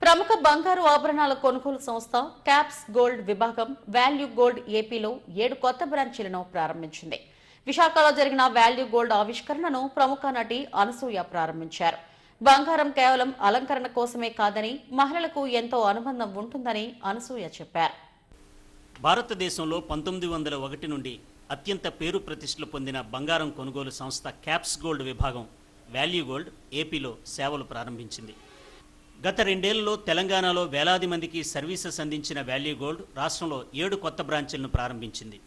ప్రముఖ బంగారు ఆభరణాల కొనుగోలు సంస్థ క్యాప్స్ గోల్డ్ విభాగం వాల్యూ గోల్డ్ ఏపీలో 7 కొత్త బ్రాంచీలను ప్రారంభించింది. విశాఖలో జరిగిన వాల్యూ గోల్డ్ ఆవిష్కరణను ప్రముఖ నటి అనసూయ ప్రారంభించారు. బంగారం కేవలం అలంకరణ కోసమే కాదని మహిళలకు ఎంతో అనుబంధం ఉంటుందని అనసూయ చెప్పారు. భారతదేశంలో 1901 నుండి అత్యంత పేరు ప్రతిష్టలు పొందిన బంగారం కొనుగోలు సంస్థ క్యాప్స్ గోల్డ్ విభాగం వాల్యూ గోల్డ్ ఏపీలో సేవలు ప్రారంభించింది. గత 2 ఏళ్లలో తెలంగాణలో వేలాది మందికి సర్వీసెస్ అందించిన వాల్యూ గోల్డ్ రాష్ట్రంలో 7 కొత్త బ్రాంచీలను ప్రారంభించింది.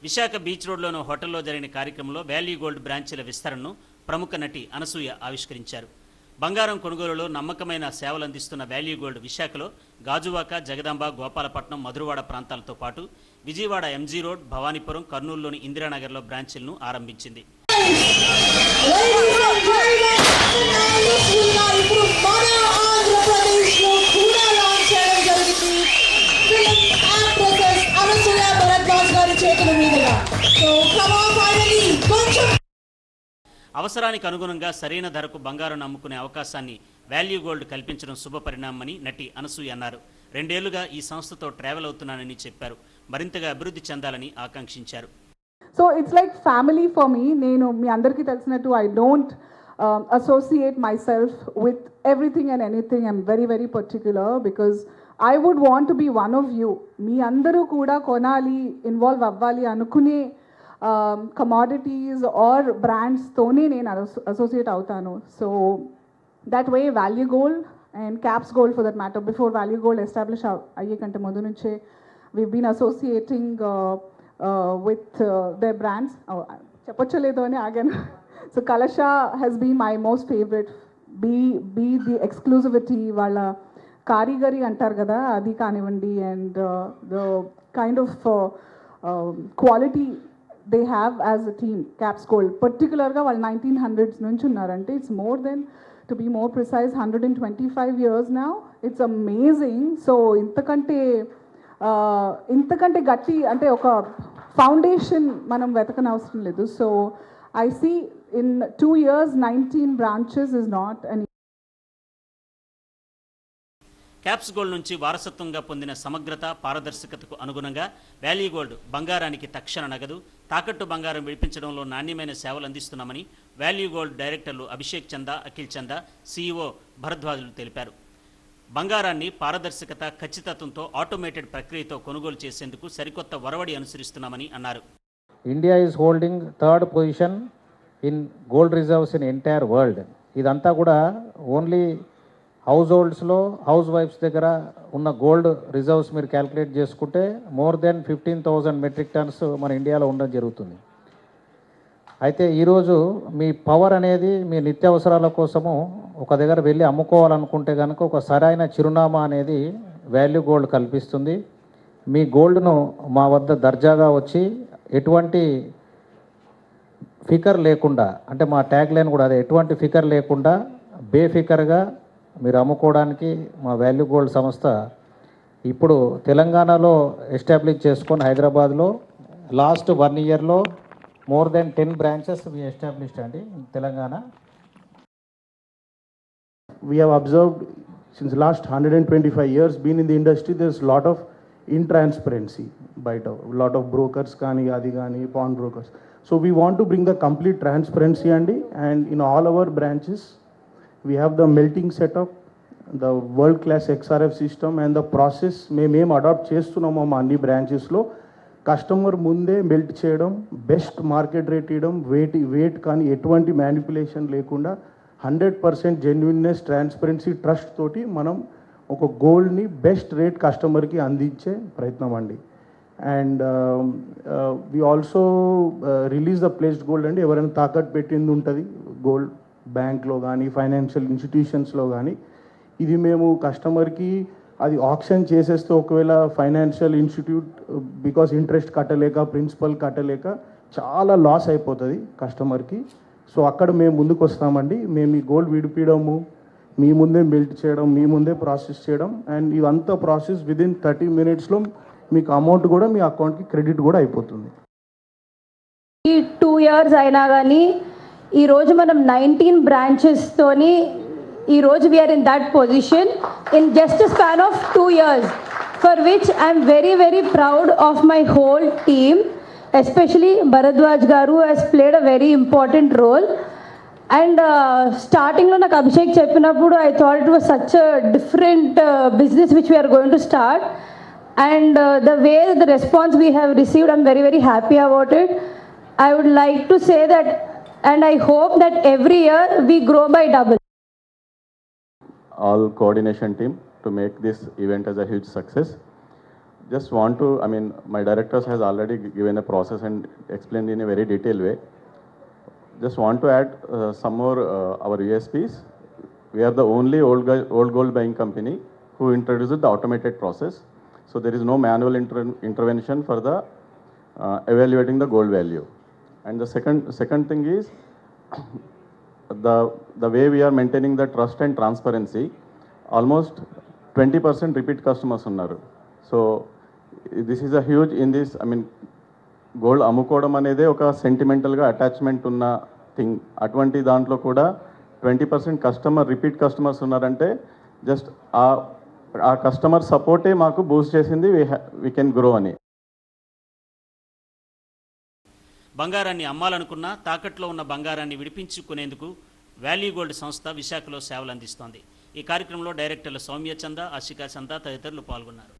విశాఖ బీచ్ రోడ్లోని హోటల్లో జరిగిన కార్యక్రమంలో వాల్యూ గోల్డ్ బ్రాంచీల విస్తరణను ప్రముఖ నటి అనసూయ ఆవిష్కరించారు. బంగారం కొనుగోలులో నమ్మకమైన సేవలు అందిస్తున్న వాల్యూ గోల్డ్ విశాఖలో గాజువాక, జగదాంబ, గోపాలపట్నం, మధురవాడ ప్రాంతాలతో పాటు విజయవాడ ఎంజీ రోడ్, భవానీపురం, కర్నూలులోని ఇందిరానగర్లో బ్రాంచీలను ఆరంభించింది. అవసరానికి అనుగుణంగా సరైన ధరకు బంగారం అమ్ముకునే అవకాశాన్ని వాల్యూ గోల్డ్ కల్పించడం శుభపరిణామమని నటి అనసూయ అన్నారు. 2 ఏళ్లుగా ఈ సంస్థతో ట్రావెల్ అవుతున్నానని చెప్పారు. మరింతగా అభివృద్ధి చెందాలని ఆకాంక్షించారు. So it's like family for me. నేను మీ అందరికీ తెలిసినట్టు I don't associate myself with everything and anything. I'm very, very particular because I would want to be one of you. మీ అందరూ కూడా కొనాలి, ఇన్వాల్వ్ అవ్వాలి అనుకునే కమాడిటీస్ ఆర్ బ్రాండ్స్తోనే నేను అసోసియేట్ అవుతాను. So that way value gold and caps gold for that matter, before value gold establish అయ్యే కంటే ముందు నుంచే we've been associating with their brands. చెప్పొచ్చో లేదో అని ఆగాను. So Kalasha has been my most favorite. Be the exclusivity, వాళ్ళ కారిగరి అంటారు కదా, అది కానివ్వండి, and the kind of quality they have as a team. Caps Gold particularగా వాళ్ళు 1900s నుంచి ఉన్నారంటే it's more than, to be more precise, 125 years now. It's amazing. So ఇంతకంటే గట్టి అంటే ఒక ఫౌండేషన్ మనం వెతకనవసరం లేదు. So I see in 2 years 19 branches is not an. Caps gold నుంచి వారసత్వంగా పొందిన సమగ్రత, పారదర్శకతకు అనుగుణంగా వాల్యూ గోల్డ్ బంగారానికి తక్షణ నగదు, తాకట్టు బంగారం విడిపించడంలో నాణ్యమైన సేవలు అందిస్తున్నామని వాల్యూ గోల్డ్ డైరెక్టర్లు అభిషేక్ చందా, అఖిల్ చందా, CEO భరద్వాజులు తెలిపారు. బంగారాన్ని పారదర్శకత, ఖచ్చితత్వంతో ఆటోమేటెడ్ ప్రక్రియతో కొనుగోలు చేసేందుకు సరికొత్త ఒరవడి అనుసరిస్తున్నామని అన్నారు. India is holding 3rd position in gold reserves in entire world. ఇదంతా కూడా ఓన్లీ హౌస్ హోల్డ్స్లో హౌస్ వైఫ్స్ దగ్గర ఉన్న గోల్డ్ రిజర్వ్స్ మీరు క్యాల్కులేట్ చేసుకుంటే మోర్ దెన్ 15,000 మెట్రిక్ టన్స్ మన ఇండియాలో ఉండడం జరుగుతుంది. అయితే ఈరోజు మీ పవర్ అనేది మీ నిత్యావసరాల కోసము ఒక దగ్గర వెళ్ళి అమ్ముకోవాలనుకుంటే కనుక ఒక సరైన చిరునామా అనేది వాల్యూ గోల్డ్ కల్పిస్తుంది. మీ గోల్డ్ను మా వద్ద దర్జాగా వచ్చి ఎటువంటి ఫికర్ లేకుండా, అంటే మా ట్యాగ్ లైన్ కూడా అదే, ఎటువంటి ఫికర్ లేకుండా బేఫికర్గా మీరు అమ్ముకోవడానికి మా వాల్యూ గోల్డ్ సంస్థ ఇప్పుడు తెలంగాణలో ఎస్టాబ్లిష్ చేసుకొని హైదరాబాద్లో last 1 yearలో more than 10 branches we established అండి Telangana. We have observed since last 125 years been in the industry, there's a lot of intransparency by a lot of brokers kani adi gani pawn brokers. So we want to bring the complete transparency and in all our branches we have the melting setup, the world class XRF system and the process మేము adapt చేస్తున్నాము మా అన్ని బ్రాంచెస్లో. Customer ముందే melt చేయడం, best market rate ఇవ్వడం, wait కానీ ఎటువంటి manipulation లేకుండా 100% జెన్యున్నెస్, ట్రాన్స్పరెన్సీ, ట్రస్ట్ తోటి మనం ఒక గోల్డ్ని బెస్ట్ రేట్ కస్టమర్కి అందించే ప్రయత్నం అండి. And we also release the placed gold అండి. ఎవరైనా తాకట్టు పెట్టింది ఉంటుంది గోల్డ్ బ్యాంక్లో కానీ ఫైనాన్షియల్ ఇన్స్టిట్యూషన్స్లో కానీ, ఇది మేము కస్టమర్కి అది ఆప్షన్ చేసేస్తే ఒకవేళ ఫైనాన్షియల్ ఇన్స్టిట్యూట్ బికాస్ ఇంట్రెస్ట్ కట్టలేక, ప్రిన్సిపల్ కట్టలేక చాలా లాస్ అయిపోతుంది కస్టమర్కి. సో అక్కడ మేము ముందుకు వస్తామండి. మేము ఈ గోల్డ్ విడిపించడము, మీ ముందే మెల్ట్ చేయడం, మీ ముందే ప్రాసెస్ చేయడం, అండ్ ఇవంతా ప్రాసెస్ విదిన్ 30 minutesలో మీకు అమౌంట్ కూడా మీ అకౌంట్కి క్రెడిట్ కూడా అయిపోతుంది. ఈ 2 years అయినా కానీ ఈరోజు మనం 19 branchestోని ఈ రోజు we are in that position in just a span of 2 years, for which I am very, very proud of my whole team, especially Bharadwaj Garu has played a very important role. And startingలో నాకు అభిషేక్ చెప్పినప్పుడు I thought it was such a different business which we are going to start. And the way the response we have received, I'm very, very happy about it. I would like to say that, and I hope that every year we grow by double. All coordination team to make this event as a huge success. Just want to, I mean, my directors has already given a process and explained in a very detailed way. Just want to add some more our USPs. We are the only old gold buying company who introduces the automated process. So there is no manual intervention for the evaluating the gold value. And the second thing is the way we are maintaining the trust and transparency. Almost 20% repeat customers unnaru. So this is a huge in this, I mean, gold అమ్ముకోవడం అనేది ఒక సెంటిమెంటల్గా attachment ఉన్న thing. అటువంటి దాంట్లో కూడా 20% customer repeat customers ఉన్నారంటే just ఆ customer సపోర్టే మాకు బూస్ట్ చేసింది వీ కెన్ గ్రో అని. బంగారాన్ని అమ్మాలనుకున్నా తాకట్లో ఉన్న బంగారాన్ని విడిపించుకునేందుకు వాల్యూ గోల్డ్ సంస్థ విశాఖలో సేవలు అందిస్తోంది. ఈ కార్యక్రమంలో డైరెక్టర్లు సౌమ్య చంద, ఆశికా చంద తదితరులు పాల్గొన్నారు.